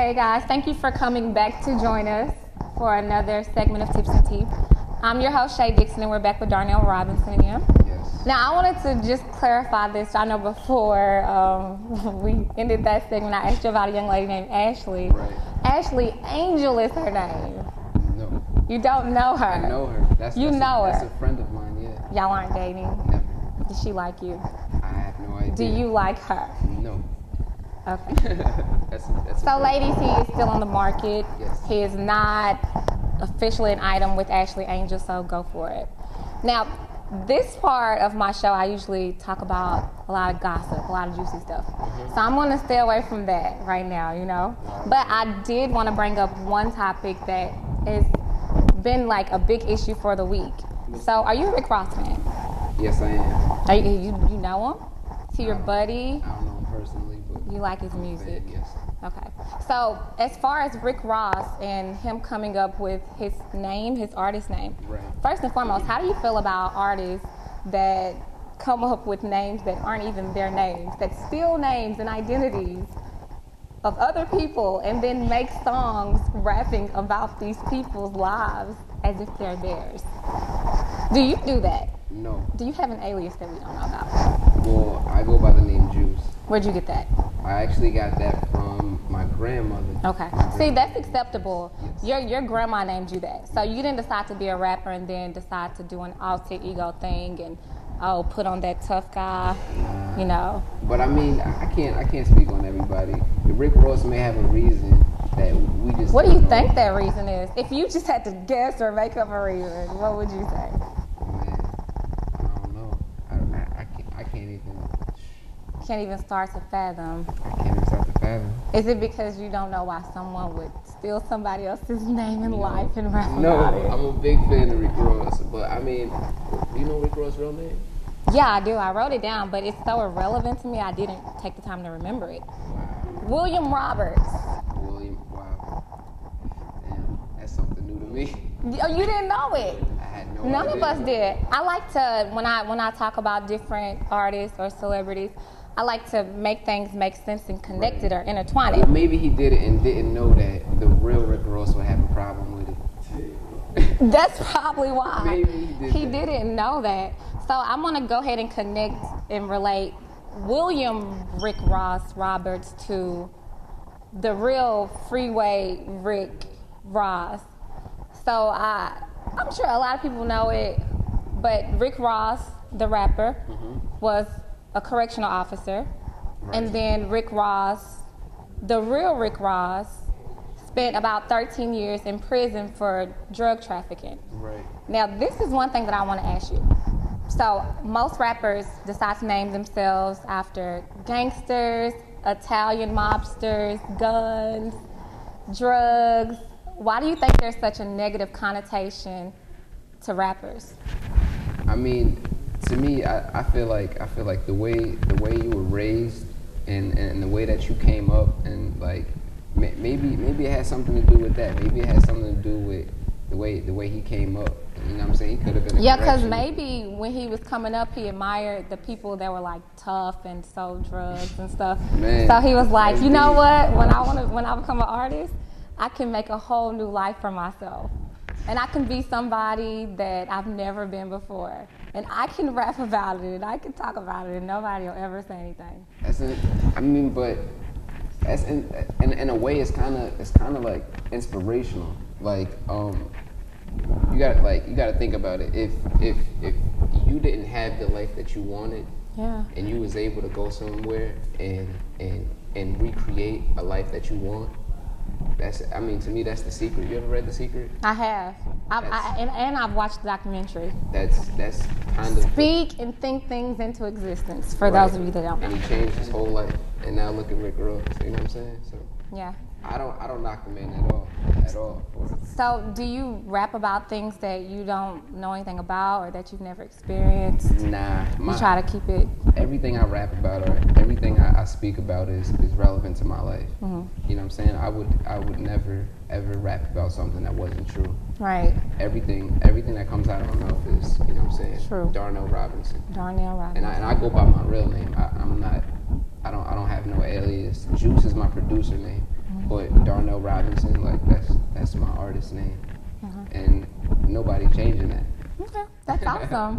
Hey guys, thank you for coming back to join us for another segment of Tips and Tea. I'm your host, Sha Dixon, and we're back with Darnell Robinson again. Yes. Now, I wanted to just clarify this. I know before we ended that segment, I asked you about a young lady named Ashley. Right. Ashley Angel is her name. No. You don't know her. I know her. That's her. That's a friend of mine, yeah. Y'all aren't dating? Never. Does she like you? I have no idea. Do you like her? No. Okay. that's So, ladies, he is still on the market. Yes. He is not officially an item with Ashley Angel, so go for it. Now, this part of my show, I usually talk about a lot of gossip, a lot of juicy stuff. Mm-hmm. So I'm going to stay away from that right now, you know. But I did want to bring up one topic that has been like a big issue for the week. So, are you a Rick Ross fan? Yes, I am. Are you know him? Is he your buddy? I don't know him personally, but You like his music? yes. Okay. So, as far as Rick Ross and him coming up with his name, his artist name, Right. first and foremost, how do you feel about artists that come up with names that aren't even their names, that steal names and identities of other people and then make songs rapping about these people's lives as if they're theirs? Do you do that? No. Do you have an alias that we don't know about? Well, I go by the name Juice. Where'd you get that? I actually got that from my grandmother. Okay. See, that's acceptable. Your grandma named you that. So you didn't decide to be a rapper and then decide to do an alter ego thing and put on that tough guy, you know. But I mean, I can't speak on everybody. Rick Ross may have a reason that we just. What do you don't know. think that reason is? If you just had to guess or make up a reason, what would you say? Man, I don't know. I can't even. Can't even start to fathom. I can't even start to fathom. Is it because you don't know why someone would steal somebody else's name and life and rap No, about it? I'm a big fan of Rick Ross, but I mean, do you know Rick Ross' real name? Yeah, I do. I wrote it down, but it's so irrelevant to me, I didn't take the time to remember it. Wow. William Roberts. Wow. Damn, that's something new to me. Oh, you didn't know it. I had no idea. None of us did. I like to, when I talk about different artists or celebrities, I like to make things make sense and connect it or intertwine Well, it. maybe he did it and didn't know that the real Rick Ross would have a problem with it. That's probably why. Maybe he did that. didn't know that. So I'm going to go ahead and connect and relate William Rick Ross Roberts to the real Freeway Rick Ross. So I'm sure a lot of people know it, but Rick Ross, the rapper, was a correctional officer. Right. And then Rick Ross, the real Rick Ross, spent about 13 years in prison for drug trafficking. Right. Now, this is one thing that I want to ask you. So, most rappers decide to name themselves after gangsters, Italian mobsters, guns, drugs. Why do you think there's such a negative connotation to rappers? I mean, to me, I feel like the way you were raised and the way that you came up and like maybe it has something to do with that. Maybe it has something to do with the way he came up. You know what I'm saying? He could have been a because correction. maybe when he was coming up, he admired the people that were like tough and sold drugs and stuff. Man, so he was like, that's you know deep. what? When I become an artist, I can make a whole new life for myself, and I can be somebody that I've never been before, and I can rap about it, and I can talk about it, and nobody will ever say anything. But that's in a way, it's kind of like inspirational. Like you gotta think about it. If you didn't have the life that you wanted, Yeah. and you was able to go somewhere and recreate a life that you want, to me that's The Secret. You ever read The Secret? I have. And I've watched the documentary. That's kind of Speak and think things into existence, for Right. those of you that don't And know. he changed his whole life, and now look at Rick Ross. You know what I'm saying? So Yeah. I don't knock the man at all for it. So, do you rap about things that you don't know anything about or that you've never experienced? Nah, You try to keep it. everything I rap about or everything I speak about is relevant to my life. Mm-hmm. You know what I'm saying? I would never ever rap about something that wasn't true. Right. Everything that comes out of my mouth is, you know what I'm saying? True. Darnell Robinson. Darnell Robinson. And I go by my real name. I don't have no alias. Juice is my producer name. but Darnell Robinson, like that's my artist name, and nobody changing that. Okay, that's awesome.